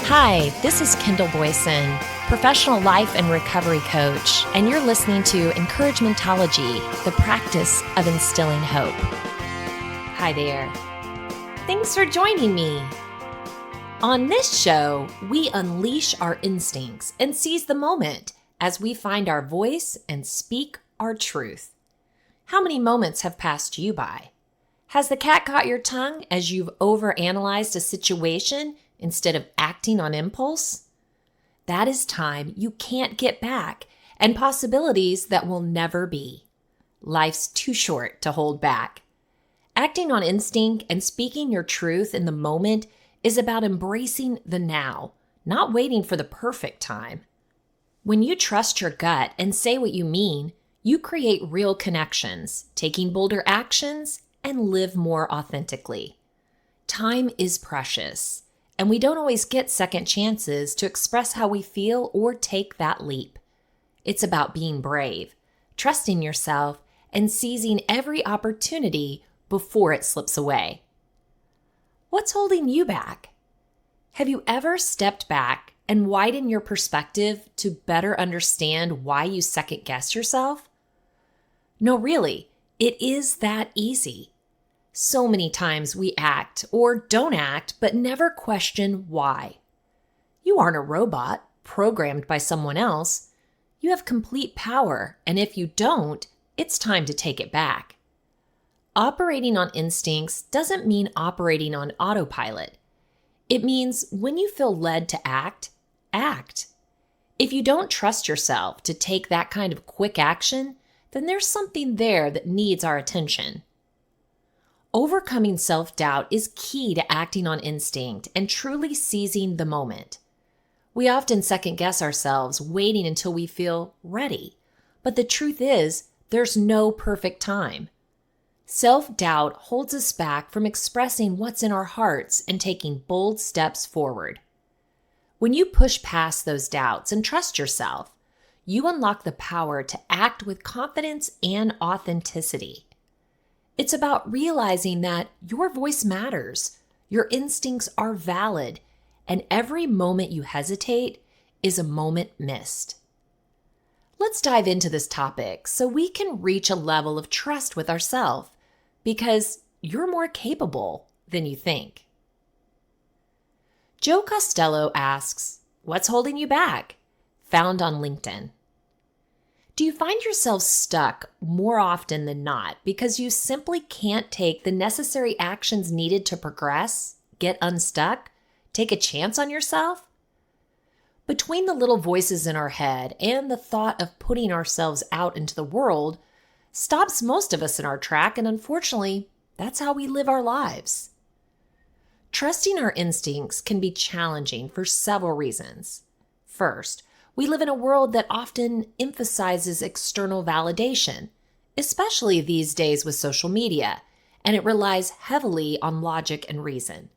Hi, this is Kendall Boyson, professional life and recovery coach, and you're listening to Encouragementology, the practice of instilling hope. Hi there. Thanks for joining me. On this show, we unleash our instincts and seize the moment as we find our voice and speak our truth. How many moments have passed you by? Has the cat caught your tongue as you've overanalyzed a situation instead of acting on impulse? That is time you can't get back and possibilities that will never be. Life's too short to hold back. Acting on instinct and speaking your truth in the moment is about embracing the now, not waiting for the perfect time. When you trust your gut and say what you mean, you create real connections, taking bolder actions, and live more authentically. Time is precious, and we don't always get second chances to express how we feel or take that leap. It's about being brave, trusting yourself, and seizing every opportunity before it slips away. What's holding you back? Have you ever stepped back and widened your perspective to better understand why you second-guess yourself? No, really, it is that easy. So many times we act or don't act, but never question why. You aren't a robot programmed by someone else. You have complete power, and if you don't, it's time to take it back. Operating on instincts doesn't mean operating on autopilot. It means when you feel led to act, act. If you don't trust yourself to take that kind of quick action, then there's something there that needs our attention. Overcoming self-doubt is key to acting on instinct and truly seizing the moment. We often second-guess ourselves, waiting until we feel ready. But the truth is, there's no perfect time. Self-doubt holds us back from expressing what's in our hearts and taking bold steps forward. When you push past those doubts and trust yourself, you unlock the power to act with confidence and authenticity. It's about realizing that your voice matters, your instincts are valid, and every moment you hesitate is a moment missed. Let's dive into this topic so we can reach a level of trust with ourselves, because you're more capable than you think. Joe Costello asks, "What's holding you back?" Found on LinkedIn. Do you find yourself stuck more often than not because you simply can't take the necessary actions needed to progress, get unstuck, take a chance on yourself? Between the little voices in our head and the thought of putting ourselves out into the world stops most of us in our track, and unfortunately, that's how we live our lives. Trusting our instincts can be challenging for several reasons. First, we live in a world that often emphasizes external validation, especially these days with social media, and it relies heavily on logic and reason.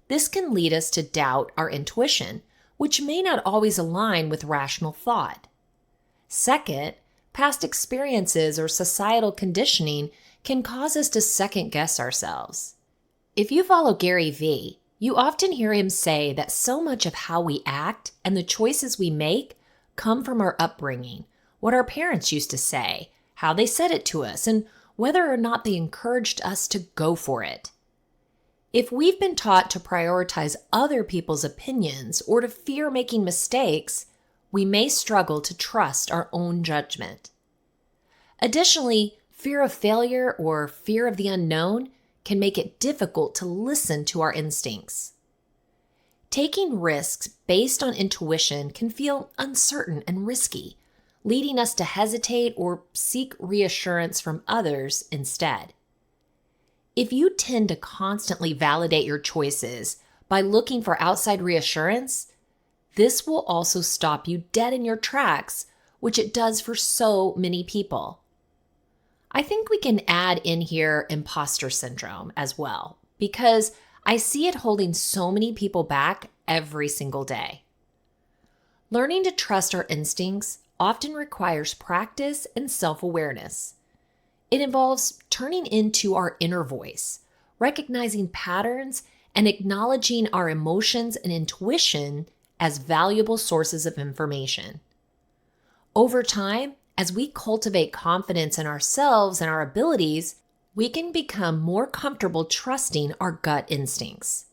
This can lead us to doubt our intuition, which may not always align with rational thought. Second, past experiences or societal conditioning can cause us to second-guess ourselves. If you follow Gary Vee, you often hear him say that so much of how we act and the choices we make come from our upbringing, what our parents used to say, how they said it to us, and whether or not they encouraged us to go for it. If we've been taught to prioritize other people's opinions or to fear making mistakes, we may struggle to trust our own judgment. Additionally, fear of failure or fear of the unknown can make it difficult to listen to our instincts. Taking risks based on intuition can feel uncertain and risky, leading us to hesitate or seek reassurance from others instead. If you tend to constantly validate your choices by looking for outside reassurance, this will also stop you dead in your tracks, which it does for so many people. I think we can add in here imposter syndrome as well, because I see it holding so many people back every single day. Learning to trust our instincts often requires practice and self-awareness. It involves turning into our inner voice, recognizing patterns, and acknowledging our emotions and intuition as valuable sources of information. Over time, as we cultivate confidence in ourselves and our abilities, we can become more comfortable trusting our gut instincts.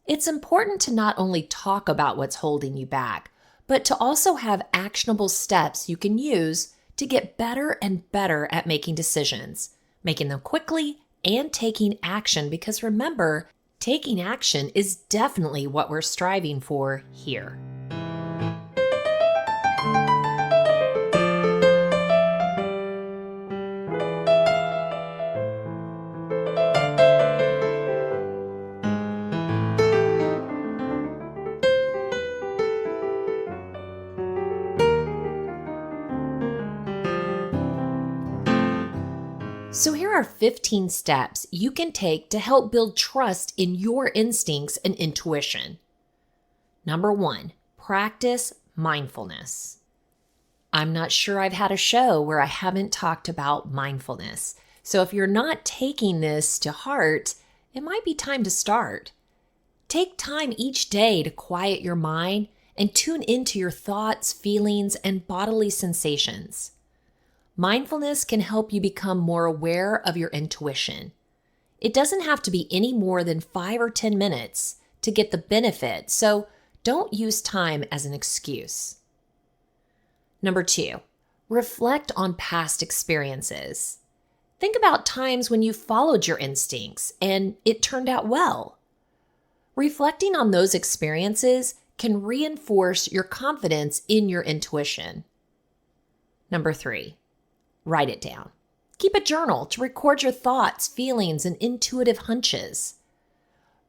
It's important to not only talk about what's holding you back, but to also have actionable steps you can use to get better and better at making decisions, making them quickly and taking action, because remember, taking action is definitely what we're striving for here. So here are 15 steps you can take to help build trust in your instincts and intuition. Number 1, practice mindfulness. I'm not sure I've had a show where I haven't talked about mindfulness. So if you're not taking this to heart, it might be time to start. Take time each day to quiet your mind and tune into your thoughts, feelings, and bodily sensations. Mindfulness can help you become more aware of your intuition. It doesn't have to be any more than 5 or 10 minutes to get the benefit, so don't use time as an excuse. Number 2, reflect on past experiences. Think about times when you followed your instincts and it turned out well. Reflecting on those experiences can reinforce your confidence in your intuition. Number 3, write it down. Keep a journal to record your thoughts, feelings, and intuitive hunches.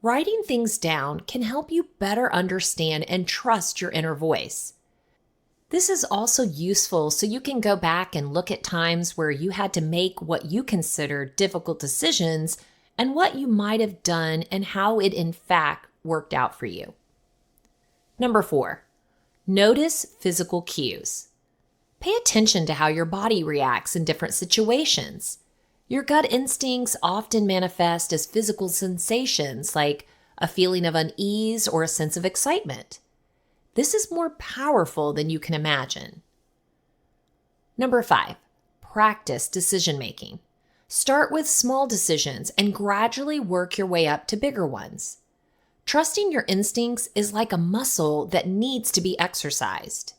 Writing things down can help you better understand and trust your inner voice. This is also useful so you can go back and look at times where you had to make what you consider difficult decisions and what you might have done and how it in fact worked out for you. Number 4, notice physical cues. Pay attention to how your body reacts in different situations. Your gut instincts often manifest as physical sensations like a feeling of unease or a sense of excitement. This is more powerful than you can imagine. Number 5, practice decision making. Start with small decisions and gradually work your way up to bigger ones. Trusting your instincts is like a muscle that needs to be exercised.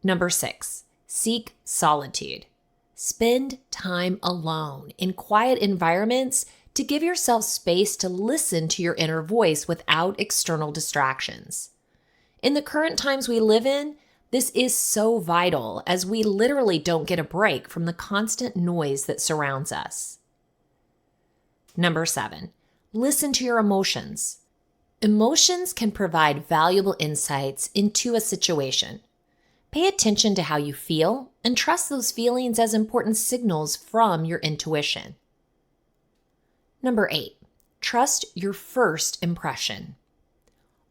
Number 6, seek solitude. Spend time alone in quiet environments to give yourself space to listen to your inner voice without external distractions. In the current times we live in, this is so vital as we literally don't get a break from the constant noise that surrounds us. Number 7, listen to your emotions. Emotions can provide valuable insights into a situation. Pay attention to how you feel and trust those feelings as important signals from your intuition. Number 8, trust your first impression.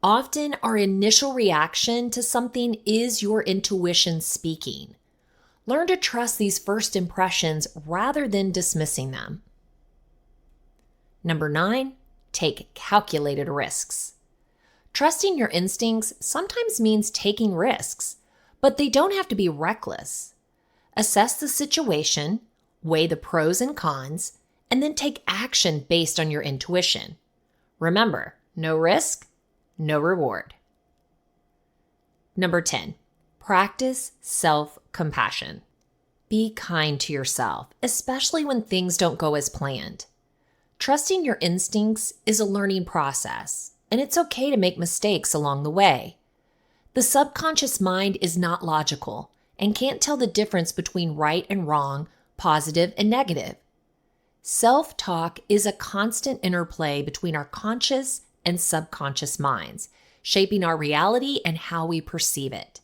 Often our initial reaction to something is your intuition speaking. Learn to trust these first impressions rather than dismissing them. Number 9, take calculated risks. Trusting your instincts sometimes means taking risks, but they don't have to be reckless. Assess the situation, weigh the pros and cons, and then take action based on your intuition. Remember, no risk, no reward. Number 10, practice self-compassion. Be kind to yourself, especially when things don't go as planned. Trusting your instincts is a learning process, and it's okay to make mistakes along the way. The subconscious mind is not logical and can't tell the difference between right and wrong, positive and negative. Self-talk is a constant interplay between our conscious and subconscious minds, shaping our reality and how we perceive it.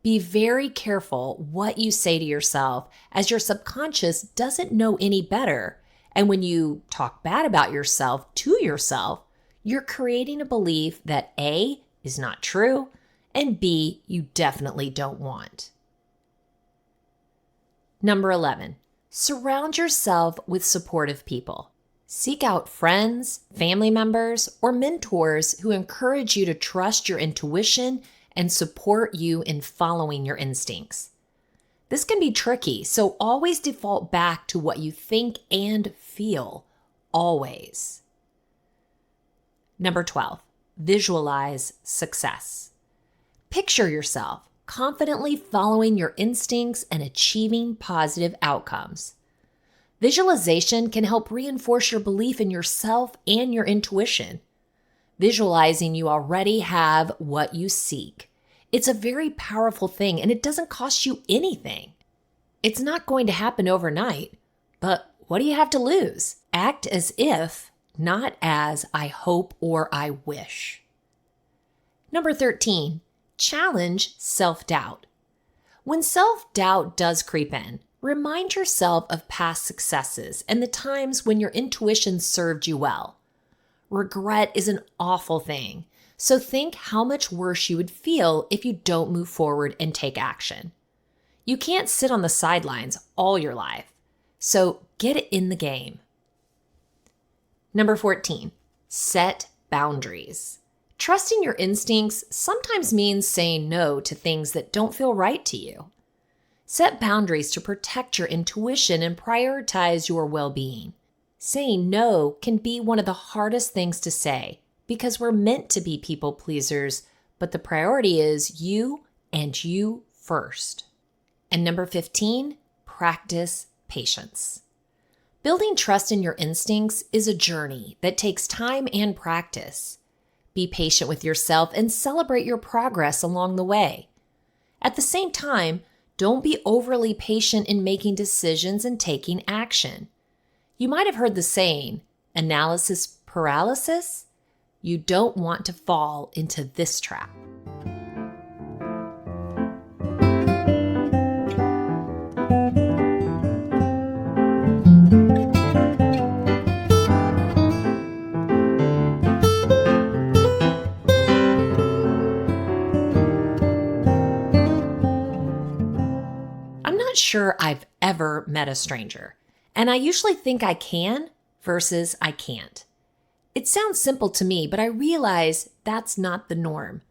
Be very careful what you say to yourself, as your subconscious doesn't know any better. And when you talk bad about yourself to yourself, you're creating a belief that A, is not true, and B, you definitely don't want. Number 11, surround yourself with supportive people. Seek out friends, family members, or mentors who encourage you to trust your intuition and support you in following your instincts. This can be tricky, so always default back to what you think and feel, always. Number 12, visualize success. Picture yourself confidently following your instincts and achieving positive outcomes. Visualization can help reinforce your belief in yourself and your intuition. Visualizing you already have what you seek. It's a very powerful thing, and it doesn't cost you anything. It's not going to happen overnight, but what do you have to lose? Act as if, not as I hope or I wish. Number 13, challenge self-doubt. When self-doubt does creep in, remind yourself of past successes and the times when your intuition served you well. Regret is an awful thing, so think how much worse you would feel if you don't move forward and take action. You can't sit on the sidelines all your life, so get it in the game. Number 14, set boundaries. Trusting your instincts sometimes means saying no to things that don't feel right to you. Set boundaries to protect your intuition and prioritize your well-being. Saying no can be one of the hardest things to say because we're meant to be people pleasers, but the priority is you and you first. And number 15, practice patience. Building trust in your instincts is a journey that takes time and practice. Be patient with yourself and celebrate your progress along the way. At the same time, don't be overly patient in making decisions and taking action. You might have heard the saying, analysis paralysis. You don't want to fall into this trap. I'm not sure I've ever met a stranger, and I usually think I can versus I can't. It sounds simple to me, but I realize that's not the norm.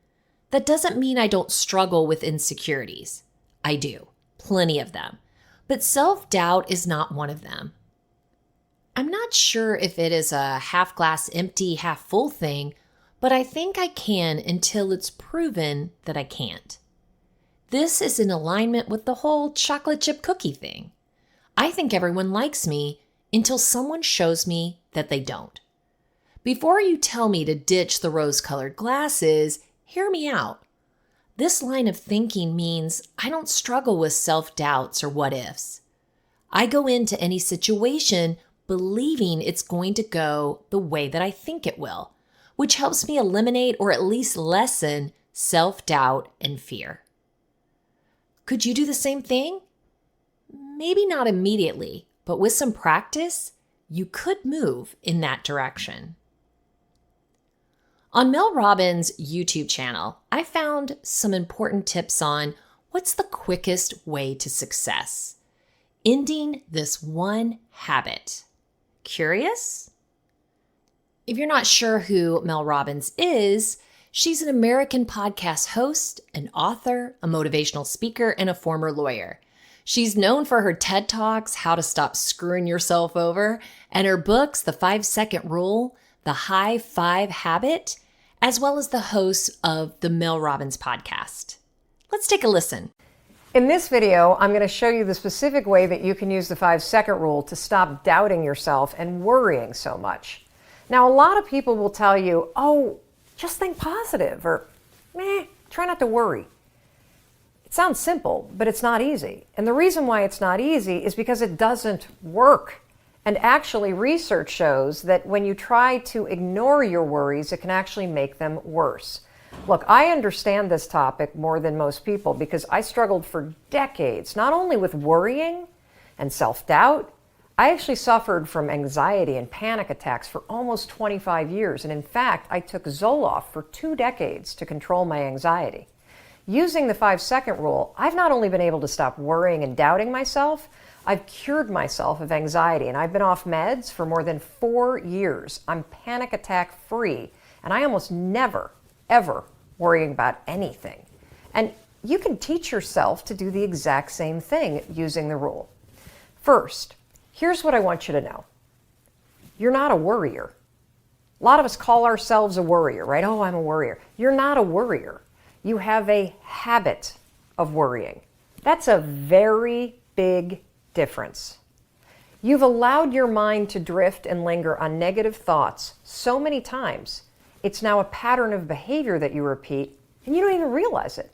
That doesn't mean I don't struggle with insecurities. I do, plenty of them, but self-doubt is not one of them. I'm not sure if it is a half glass empty, half full thing, but I think I can until it's proven that I can't. This is in alignment with the whole chocolate chip cookie thing. I think everyone likes me until someone shows me that they don't. Before you tell me to ditch the rose-colored glasses, hear me out. This line of thinking means I don't struggle with self-doubts or what-ifs. I go into any situation believing it's going to go the way that I think it will, which helps me eliminate or at least lessen self-doubt and fear. Could you do the same thing? Maybe not immediately, but with some practice, you could move in that direction. On Mel Robbins' YouTube channel, I found some important tips on what's the quickest way to success. Ending this one habit. Curious? If you're not sure who Mel Robbins is, she's an American podcast host, an author, a motivational speaker, and a former lawyer. She's known for her TED Talks, How to Stop Screwing Yourself Over, and her books, The 5-Second Rule, The High Five Habit, as well as the host of the Mel Robbins podcast. Let's take a listen. In this video, I'm going to show you the specific way that you can use the 5-second rule to stop doubting yourself and worrying so much. Now, a lot of people will tell you, oh, just think positive, or try not to worry. It sounds simple, but it's not easy. And the reason why it's not easy is because it doesn't work. And actually, research shows that when you try to ignore your worries, it can actually make them worse. Look, I understand this topic more than most people because I struggled for decades, not only with worrying and self-doubt, I actually suffered from anxiety and panic attacks for almost 25 years. And in fact, I took Zoloft for 2 decades to control my anxiety. Using the 5-second rule, I've not only been able to stop worrying and doubting myself, I've cured myself of anxiety, and I've been off meds for more than 4 years. I'm panic attack free, and I almost never, ever worry about anything. And you can teach yourself to do the exact same thing using the rule. First, here's what I want you to know. You're not a worrier. A lot of us call ourselves a worrier, right? Oh, I'm a worrier. You're not a worrier. You have a habit of worrying. That's a very big difference. You've allowed your mind to drift and linger on negative thoughts so many times, it's now a pattern of behavior that you repeat, and you don't even realize it.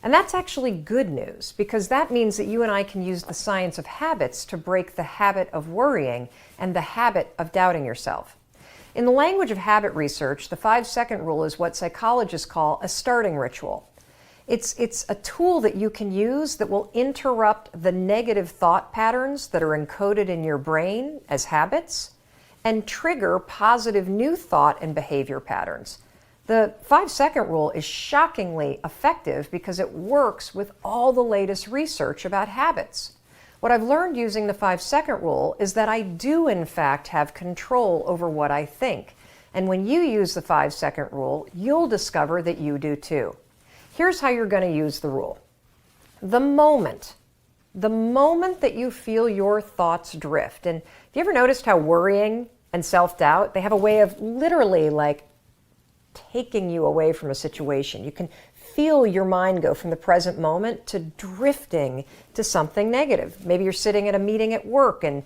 And that's actually good news, because that means that you and I can use the science of habits to break the habit of worrying and the habit of doubting yourself. In the language of habit research, the 5-second rule is what psychologists call a starting ritual. It's a tool that you can use that will interrupt the negative thought patterns that are encoded in your brain as habits and trigger positive new thought and behavior patterns. The 5-second rule is shockingly effective because it works with all the latest research about habits. What I've learned using the 5-second rule is that I do in fact have control over what I think. And when you use the 5-second rule, you'll discover that you do too. Here's how you're going to use the rule. The moment that you feel your thoughts drift, and have you ever noticed how worrying and self-doubt, they have a way of literally like taking you away from a situation. You can feel your mind go from the present moment to drifting to something negative. Maybe you're sitting at a meeting at work and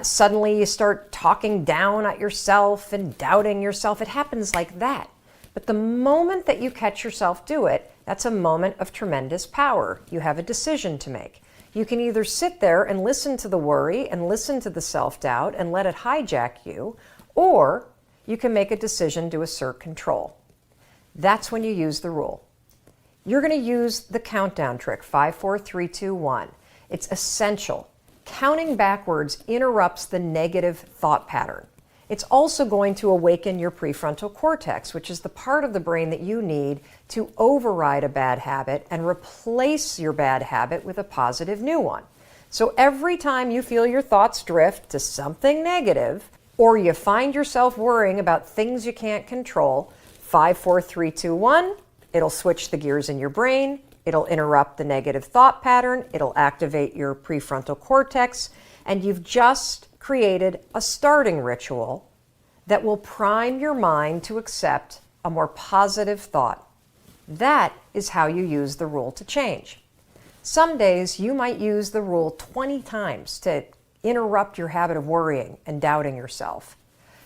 suddenly you start talking down at yourself and doubting yourself. It happens like that. But the moment that you catch yourself do it, that's a moment of tremendous power. You have a decision to make. You can either sit there and listen to the worry and listen to the self-doubt and let it hijack you, or you can make a decision to assert control. That's when you use the rule. You're going to use the countdown trick, 5, 4, 3, 2, 1. It's essential. Counting backwards interrupts the negative thought pattern. It's also going to awaken your prefrontal cortex, which is the part of the brain that you need to override a bad habit and replace your bad habit with a positive new one. So every time you feel your thoughts drift to something negative, or you find yourself worrying about things you can't control, 5, 4, 3, 2, 1, it'll switch the gears in your brain, it'll interrupt the negative thought pattern, it'll activate your prefrontal cortex, and you've just created a starting ritual that will prime your mind to accept a more positive thought. That is how you use the rule to change. Some days you might use the rule 20 times to interrupt your habit of worrying and doubting yourself.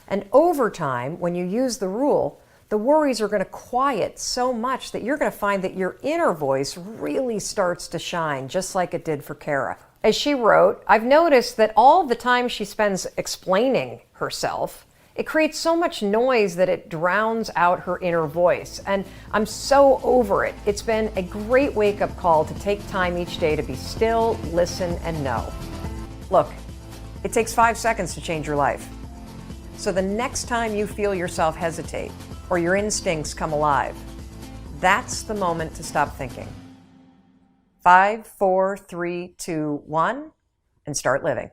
And over time, when you use the rule, the worries are going to quiet so much that you're going to find that your inner voice really starts to shine, just like it did for Kara. As she wrote, I've noticed that all the time she spends explaining herself, it creates so much noise that it drowns out her inner voice. And I'm so over it. It's been a great wake-up call to take time each day to be still, listen, and know. Look, it takes 5 seconds to change your life. So the next time you feel yourself hesitate or your instincts come alive, that's the moment to stop thinking. 5, 4, 3, 2, 1, and start living.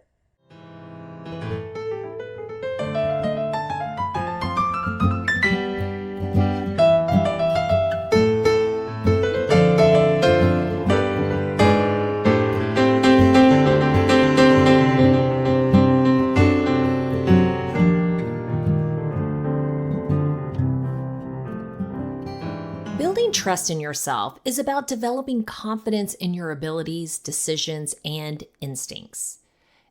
Building trust in yourself is about developing confidence in your abilities, decisions, and instincts.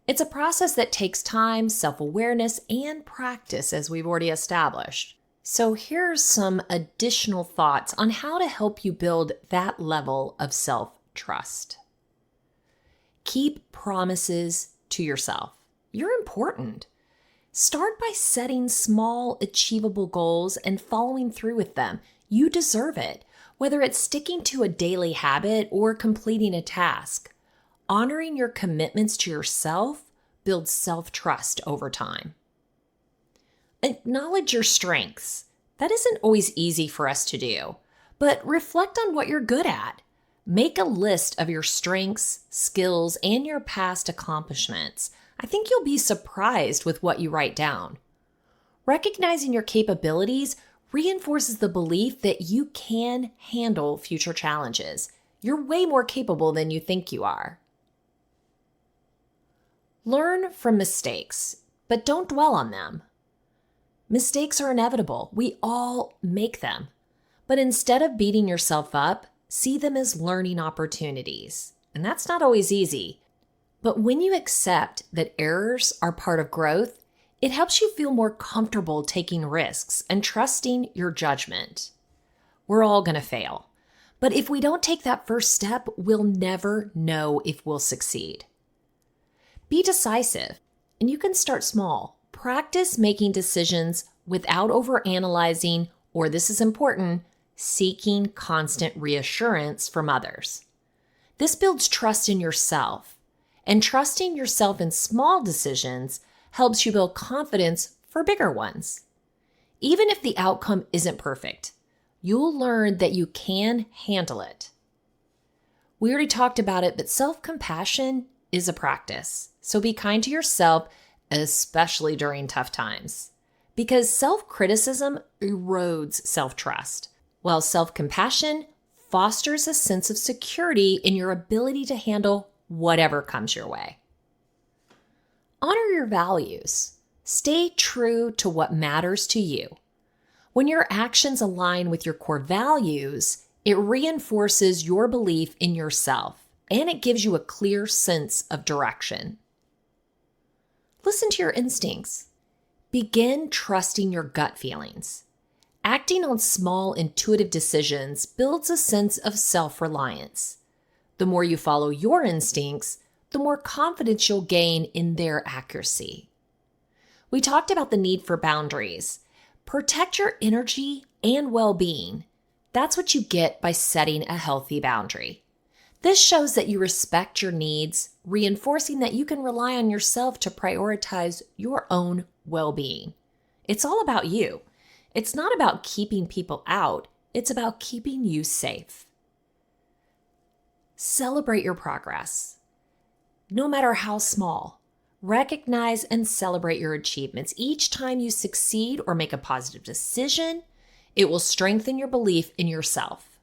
It's a process that takes time, self-awareness, and practice, as we've already established. So here's some additional thoughts on how to help you build that level of self-trust. Keep promises to yourself. You're important. Start by setting small, achievable goals and following through with them. You deserve it, whether it's sticking to a daily habit or completing a task. Honoring your commitments to yourself builds self-trust over time. Acknowledge your strengths. That isn't always easy for us to do, but reflect on what you're good at. Make a list of your strengths, skills, and your past accomplishments. I think you'll be surprised with what you write down. Recognizing your capabilities reinforces the belief that you can handle future challenges. You're way more capable than you think you are. Learn from mistakes, but don't dwell on them. Mistakes are inevitable. We all make them. But instead of beating yourself up, see them as learning opportunities. And that's not always easy. But when you accept that errors are part of growth, it helps you feel more comfortable taking risks and trusting your judgment. We're all going to fail. But if we don't take that first step, we'll never know if we'll succeed. Be decisive, and you can start small. Practice making decisions without overanalyzing, or this is important, seeking constant reassurance from others. This builds trust in yourself, and trusting yourself in small decisions helps you build confidence for bigger ones. Even if the outcome isn't perfect, you'll learn that you can handle it. We already talked about it, but self-compassion is a practice. So be kind to yourself, especially during tough times, because self-criticism erodes self-trust, while self-compassion fosters a sense of security in your ability to handle whatever comes your way. Honor your values. Stay true to what matters to you. When your actions align with your core values, it reinforces your belief in yourself, and it gives you a clear sense of direction. Listen to your instincts. Begin trusting your gut feelings. Acting on small intuitive decisions builds a sense of self-reliance. The more you follow your instincts, the more confidence you'll gain in their accuracy. We talked about the need for boundaries. Protect your energy and well-being. That's what you get by setting a healthy boundary. This shows that you respect your needs, reinforcing that you can rely on yourself to prioritize your own well-being. It's all about you. It's not about keeping people out. It's about keeping you safe. Celebrate your progress. No matter how small, recognize and celebrate your achievements. Each time you succeed or make a positive decision, it will strengthen your belief in yourself.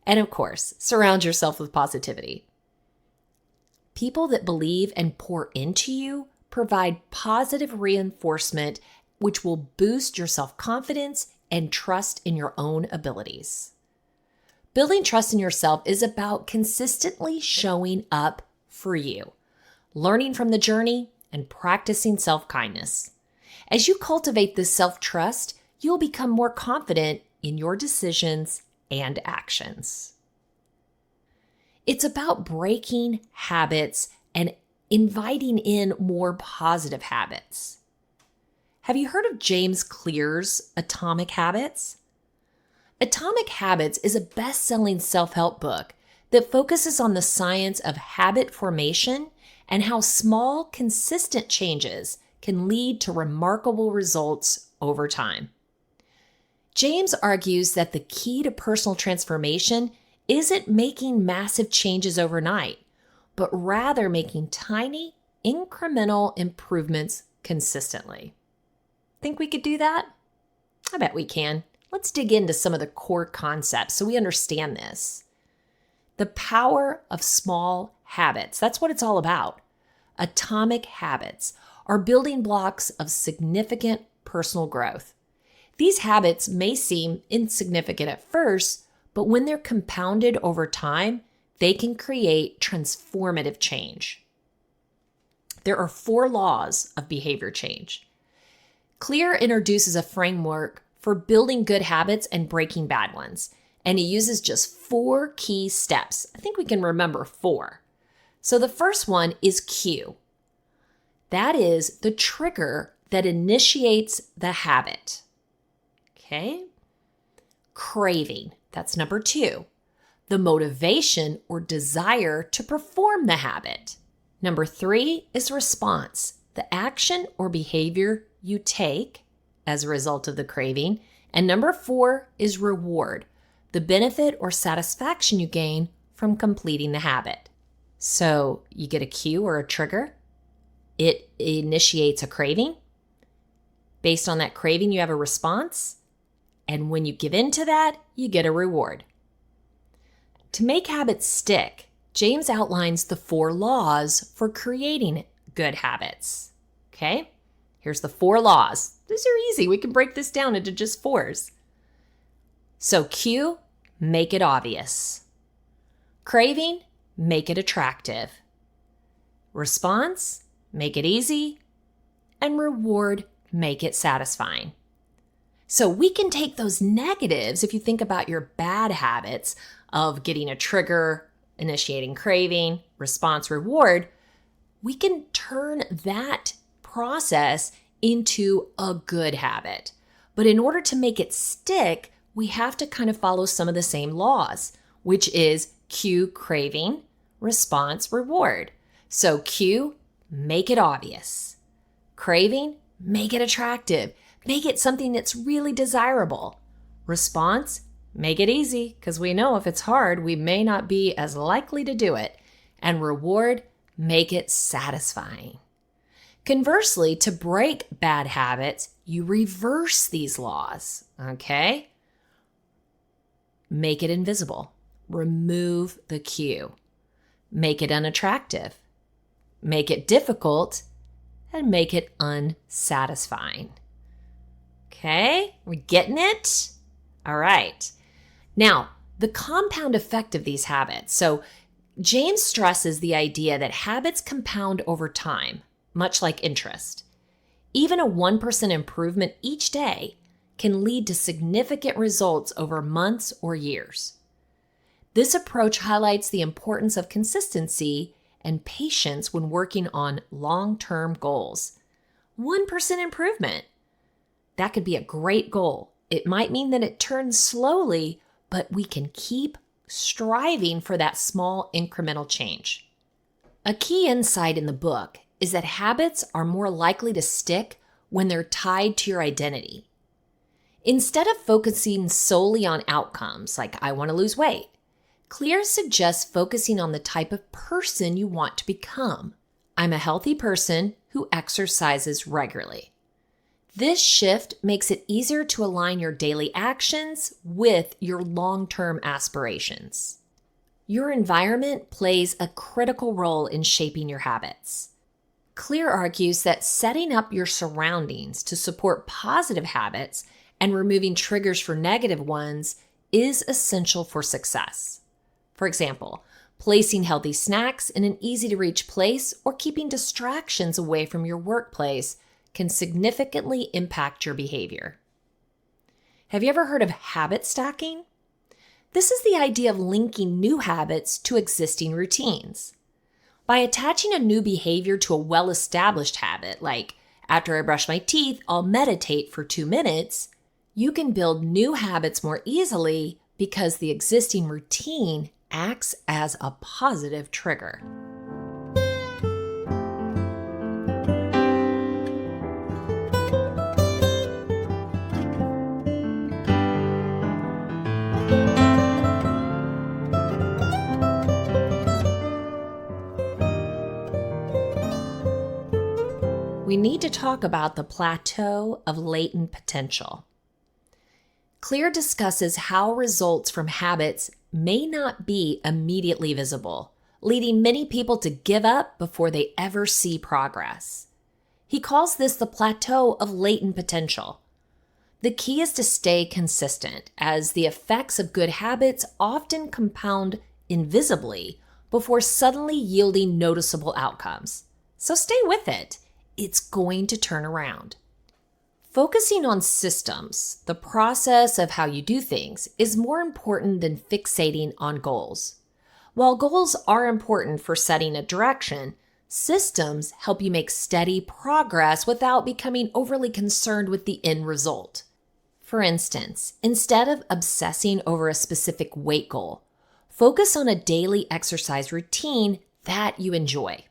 And of course, surround yourself with positivity. People that believe and pour into you provide positive reinforcement, which will boost your self-confidence and trust in your own abilities. Building trust in yourself is about consistently showing up for you, learning from the journey, and practicing self-kindness. As you cultivate this self-trust, you'll become more confident in your decisions and actions. It's about breaking habits and inviting in more positive habits. Have you heard of James Clear's Atomic Habits? Atomic Habits is a best-selling self-help book that focuses on the science of habit formation and how small, consistent changes can lead to remarkable results over time. James argues that the key to personal transformation isn't making massive changes overnight, but rather making tiny, incremental improvements consistently. Think we could do that? I bet we can. Let's dig into some of the core concepts so we understand this. The power of small habits. That's what it's all about. Atomic habits are building blocks of significant personal growth. These habits may seem insignificant at first, but when they're compounded over time, they can create transformative change. There are 4 laws of behavior change. Clear introduces a framework for building good habits and breaking bad ones, and he uses just 4 key steps. I think we can remember 4. So the first one is cue. That is the trigger that initiates the habit. Okay? Craving. That's number 2. The motivation or desire to perform the habit. Number 3 is response. The action or behavior you take as a result of the craving. And number 4 is reward. the benefit or satisfaction you gain from completing the habit. So you get a cue or a trigger. It initiates a craving. Based on that craving, you have a response. And when you give in to that, you get a reward. To make habits stick, James outlines the 4 laws for creating good habits. Okay? Here's the 4 laws. These are easy. We can break this down into just 4s. So cue, make it obvious. Craving, make it attractive. Response, make it easy. And reward, make it satisfying. So we can take those negatives, if you think about your bad habits of getting a trigger, initiating craving, response, reward, we can turn that process into a good habit. But in order to make it stick, we have to kind of follow some of the same laws, which is cue, craving, response, reward. So cue, make it obvious. Craving, make it attractive. Make it something that's really desirable. Response, make it easy, because we know if it's hard, we may not be as likely to do it. And reward, make it satisfying. Conversely, to break bad habits, you reverse these laws, okay? Make it invisible. Remove the cue. Make it unattractive. Make it difficult, and make it unsatisfying. Okay, we getting it? All right. Now, the compound effect of these habits. So James stresses the idea that habits compound over time, much like interest. Even a 1% improvement each day can lead to significant results over months or years. This approach highlights the importance of consistency and patience when working on long-term goals. 1% improvement. That could be a great goal. It might mean that it turns slowly, but we can keep striving for that small incremental change. A key insight in the book is that habits are more likely to stick when they're tied to your identity. Instead of focusing solely on outcomes, like I want to lose weight, Clear suggests focusing on the type of person you want to become. I'm a healthy person who exercises regularly. This shift makes it easier to align your daily actions with your long-term aspirations. Your environment plays a critical role in shaping your habits. Clear argues that setting up your surroundings to support positive habits and removing triggers for negative ones is essential for success. For example, placing healthy snacks in an easy-to-reach place or keeping distractions away from your workplace can significantly impact your behavior. Have you ever heard of habit stacking? This is the idea of linking new habits to existing routines. By attaching a new behavior to a well-established habit, like after I brush my teeth, I'll meditate for 2 minutes, you can build new habits more easily because the existing routine acts as a positive trigger. We need to talk about the plateau of latent potential. Clear discusses how results from habits may not be immediately visible, leading many people to give up before they ever see progress. He calls this the plateau of latent potential. The key is to stay consistent, as the effects of good habits often compound invisibly before suddenly yielding noticeable outcomes. So stay with it. It's going to turn around. Focusing on systems, the process of how you do things, is more important than fixating on goals. While goals are important for setting a direction, systems help you make steady progress without becoming overly concerned with the end result. For instance, instead of obsessing over a specific weight goal, focus on a daily exercise routine that you enjoy.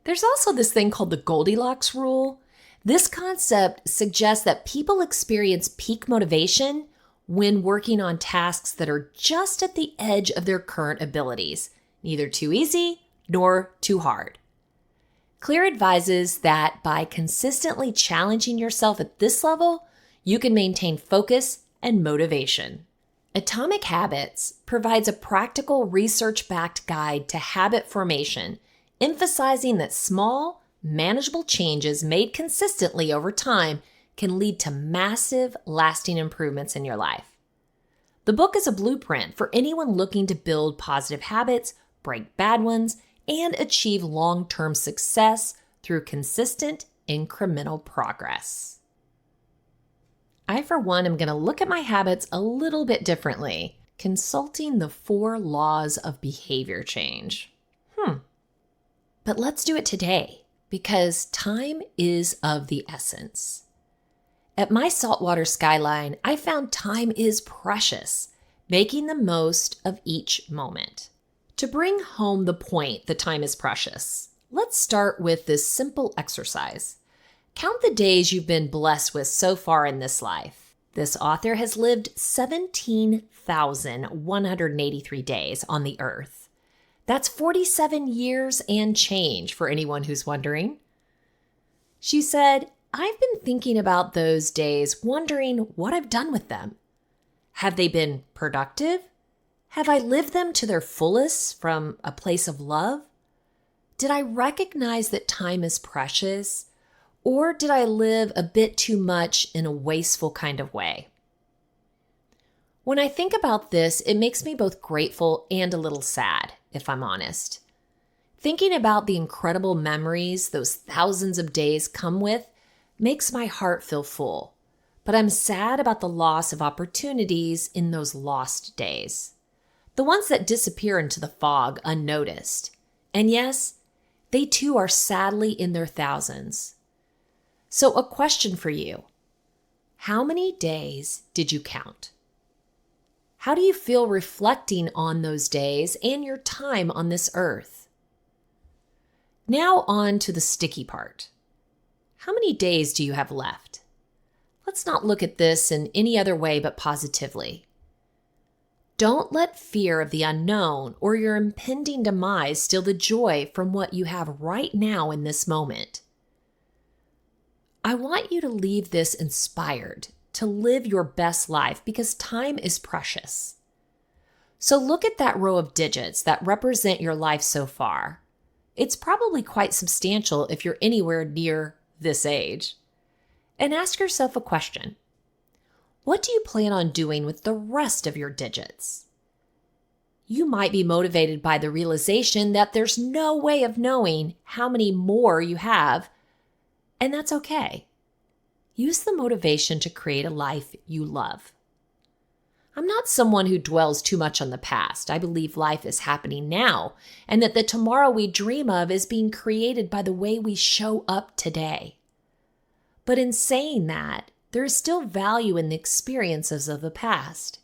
There's also this thing called the Goldilocks rule. This concept suggests that people experience peak motivation when working on tasks that are just at the edge of their current abilities, neither too easy nor too hard. Clear advises that by consistently challenging yourself at this level, you can maintain focus and motivation. Atomic Habits provides a practical research-backed guide to habit formation, emphasizing that small, manageable changes made consistently over time can lead to massive, lasting improvements in your life. The book is a blueprint for anyone looking to build positive habits, break bad ones, and achieve long-term success through consistent, incremental progress. I, for one, am going to look at my habits a little bit differently, consulting the 4 laws of behavior change. But let's do it today, because time is of the essence. At my saltwater skyline, I found time is precious, making the most of each moment. To bring home the point that time is precious, let's start with this simple exercise. Count the days you've been blessed with so far in this life. This author has lived 17,183 days on the earth. That's 47 years and change for anyone who's wondering. She said, "I've been thinking about those days, wondering what I've done with them. Have they been productive? Have I lived them to their fullest from a place of love? Did I recognize that time is precious? Or did I live a bit too much in a wasteful kind of way?" When I think about this, it makes me both grateful and a little sad, if I'm honest. Thinking about the incredible memories those thousands of days come with makes my heart feel full, but I'm sad about the loss of opportunities in those lost days. The ones that disappear into the fog unnoticed. And yes, they too are sadly in their thousands. So a question for you. How many days did you count? How do you feel reflecting on those days and your time on this earth? Now on to the sticky part. How many days do you have left? Let's not look at this in any other way but positively. Don't let fear of the unknown or your impending demise steal the joy from what you have right now in this moment. I want you to leave this inspired to live your best life because time is precious. So look at that row of digits that represent your life so far. It's probably quite substantial if you're anywhere near this age. And ask yourself a question. What do you plan on doing with the rest of your digits? You might be motivated by the realization that there's no way of knowing how many more you have, and that's okay. Use the motivation to create a life you love. I'm not someone who dwells too much on the past. I believe life is happening now, and that the tomorrow we dream of is being created by the way we show up today. But in saying that, there is still value in the experiences of the past.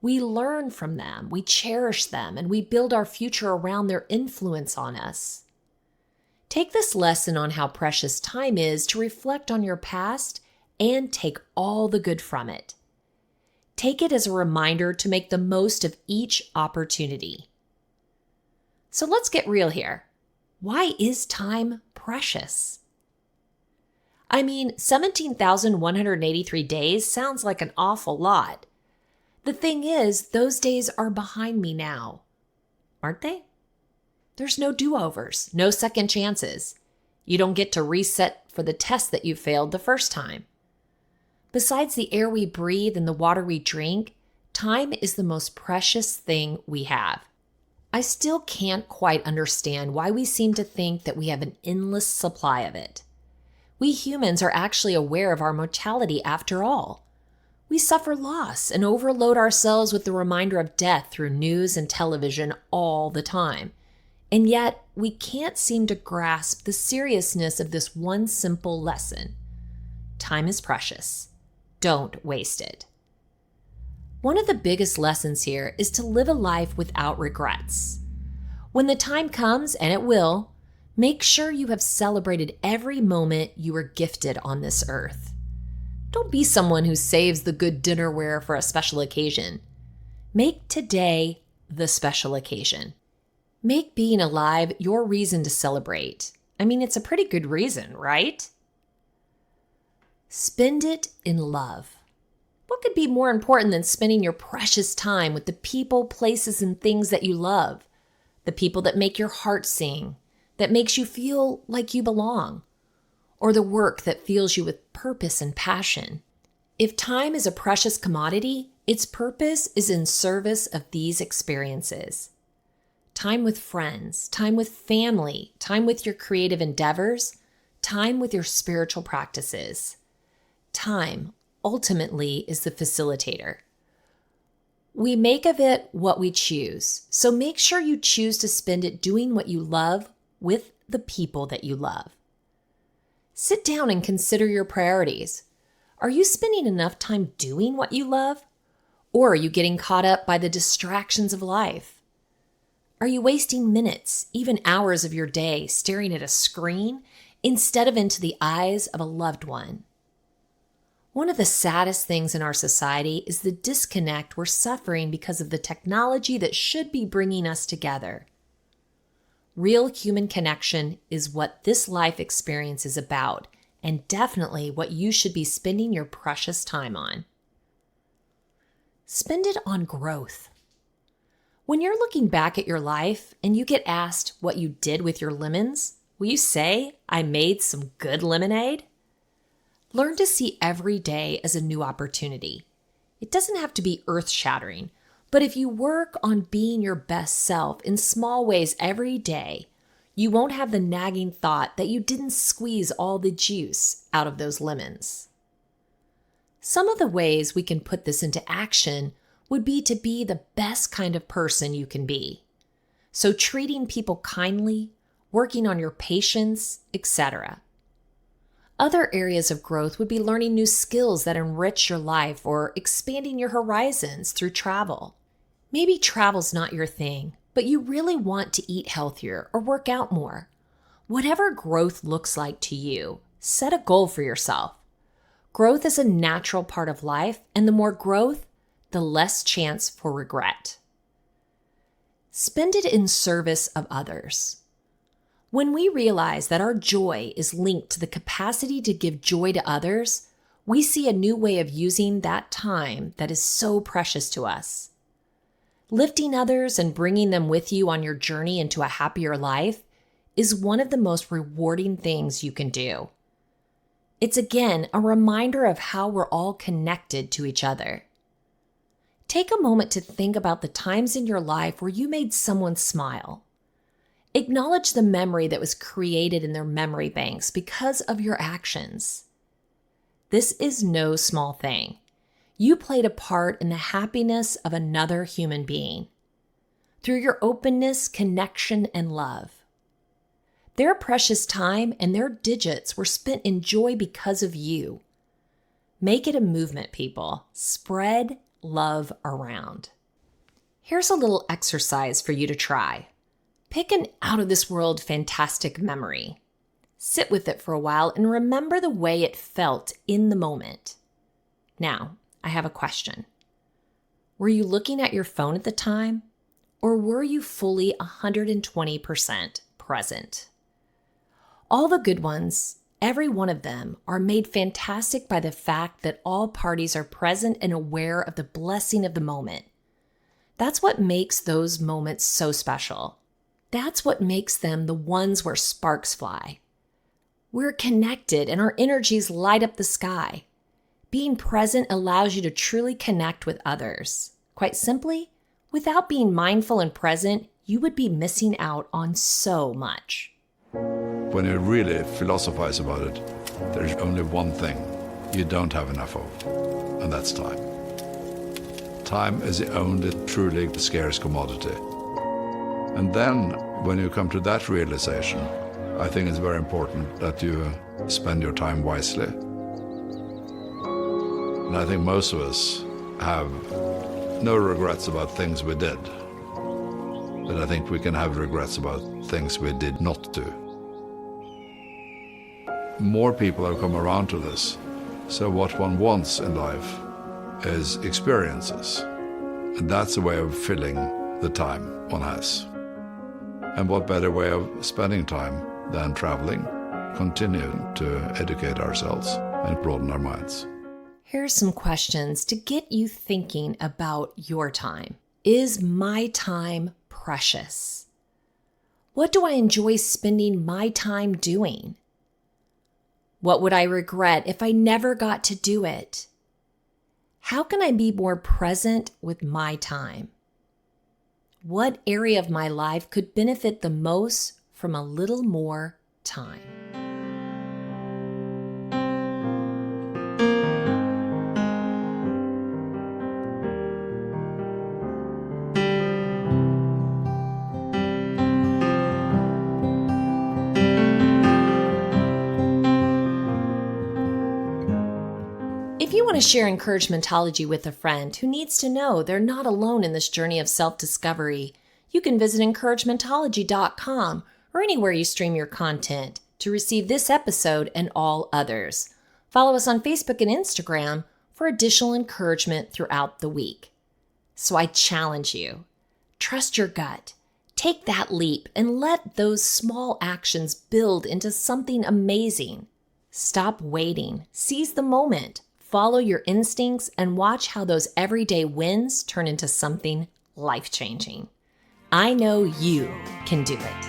We learn from them, we cherish them, and we build our future around their influence on us. Take this lesson on how precious time is to reflect on your past and take all the good from it. Take it as a reminder to make the most of each opportunity. So let's get real here. Why is time precious? I mean, 17,183 days sounds like an awful lot. The thing is, those days are behind me now, aren't they? There's no do-overs, no second chances. You don't get to reset for the test that you failed the first time. Besides the air we breathe and the water we drink, time is the most precious thing we have. I still can't quite understand why we seem to think that we have an endless supply of it. We humans are actually aware of our mortality after all. We suffer loss and overload ourselves with the reminder of death through news and television all the time. And yet, we can't seem to grasp the seriousness of this one simple lesson. Time is precious. Don't waste it. One of the biggest lessons here is to live a life without regrets. When the time comes, and it will, make sure you have celebrated every moment you were gifted on this earth. Don't be someone who saves the good dinnerware for a special occasion. Make today the special occasion. Make being alive your reason to celebrate. I mean, it's a pretty good reason, right? Spend it in love. What could be more important than spending your precious time with the people, places, and things that you love? The people that make your heart sing, that makes you feel like you belong, or the work that fills you with purpose and passion. If time is a precious commodity, its purpose is in service of these experiences. Time with friends, time with family, time with your creative endeavors, time with your spiritual practices. Time, ultimately, is the facilitator. We make of it what we choose, so make sure you choose to spend it doing what you love with the people that you love. Sit down and consider your priorities. Are you spending enough time doing what you love? Or are you getting caught up by the distractions of life? Are you wasting minutes, even hours of your day staring at a screen instead of into the eyes of a loved one? One of the saddest things in our society is the disconnect we're suffering because of the technology that should be bringing us together. Real human connection is what this life experience is about, and definitely what you should be spending your precious time on. Spend it on growth. When you're looking back at your life and you get asked what you did with your lemons, will you say, "I made some good lemonade"? Learn to see every day as a new opportunity. It doesn't have to be earth-shattering, but if you work on being your best self in small ways every day, you won't have the nagging thought that you didn't squeeze all the juice out of those lemons. Some of the ways we can put this into action would be to be the best kind of person you can be. So treating people kindly, working on your patience, etc. Other areas of growth would be learning new skills that enrich your life or expanding your horizons through travel. Maybe travel's not your thing, but you really want to eat healthier or work out more. Whatever growth looks like to you, set a goal for yourself. Growth is a natural part of life, and the more growth, the less chance for regret. Spend it in service of others. When we realize that our joy is linked to the capacity to give joy to others, we see a new way of using that time that is so precious to us. Lifting others and bringing them with you on your journey into a happier life is one of the most rewarding things you can do. It's again a reminder of how we're all connected to each other. Take a moment to think about the times in your life where you made someone smile. Acknowledge the memory that was created in their memory banks because of your actions. This is no small thing. You played a part in the happiness of another human being through your openness, connection, and love. Their precious time and their digits were spent in joy because of you. Make it a movement, people. Spread love around. Here's a little exercise for you to try. Pick an out-of-this-world fantastic memory. Sit with it for a while and remember the way it felt in the moment. Now, I have a question. Were you looking at your phone at the time, or were you fully 120% present? All the good ones, every one of them, are made fantastic by the fact that all parties are present and aware of the blessing of the moment. That's what makes those moments so special. That's what makes them the ones where sparks fly. We're connected and our energies light up the sky. Being present allows you to truly connect with others. Quite simply, without being mindful and present, you would be missing out on so much. When you really philosophize about it, there's only one thing you don't have enough of, and that's time. Time is the only truly scarce commodity. And then, when you come to that realization, I think it's very important that you spend your time wisely. And I think most of us have no regrets about things we did. But I think we can have regrets about things we did not do. More people have come around to this, So what one wants in life is experiences. And that's a way of filling the time one has. And what better way of spending time than traveling, continuing to educate ourselves and broaden our minds. Here's some questions to get you thinking about your time. Is my time precious? What do I enjoy spending my time doing? What would I regret if I never got to do it? How can I be more present with my time? What area of my life could benefit the most from a little more time? If you want to share encouragementology with a friend who needs to know they're not alone in this journey of self-discovery, you can visit encouragementology.com or anywhere you stream your content to receive this episode and all others. Follow us on Facebook and Instagram for additional encouragement throughout the week. So I challenge you, trust your gut, take that leap, and let those small actions build into something amazing. Stop waiting, seize the moment. Follow your instincts and watch how those everyday wins turn into something life-changing. I know you can do it.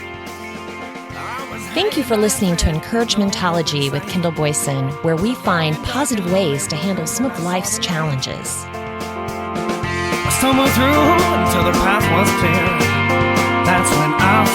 Thank you for listening to Encouragementology with Kendall Boyson, where we find positive ways to handle some of life's challenges. I stumbled through until the path was clear. That's when I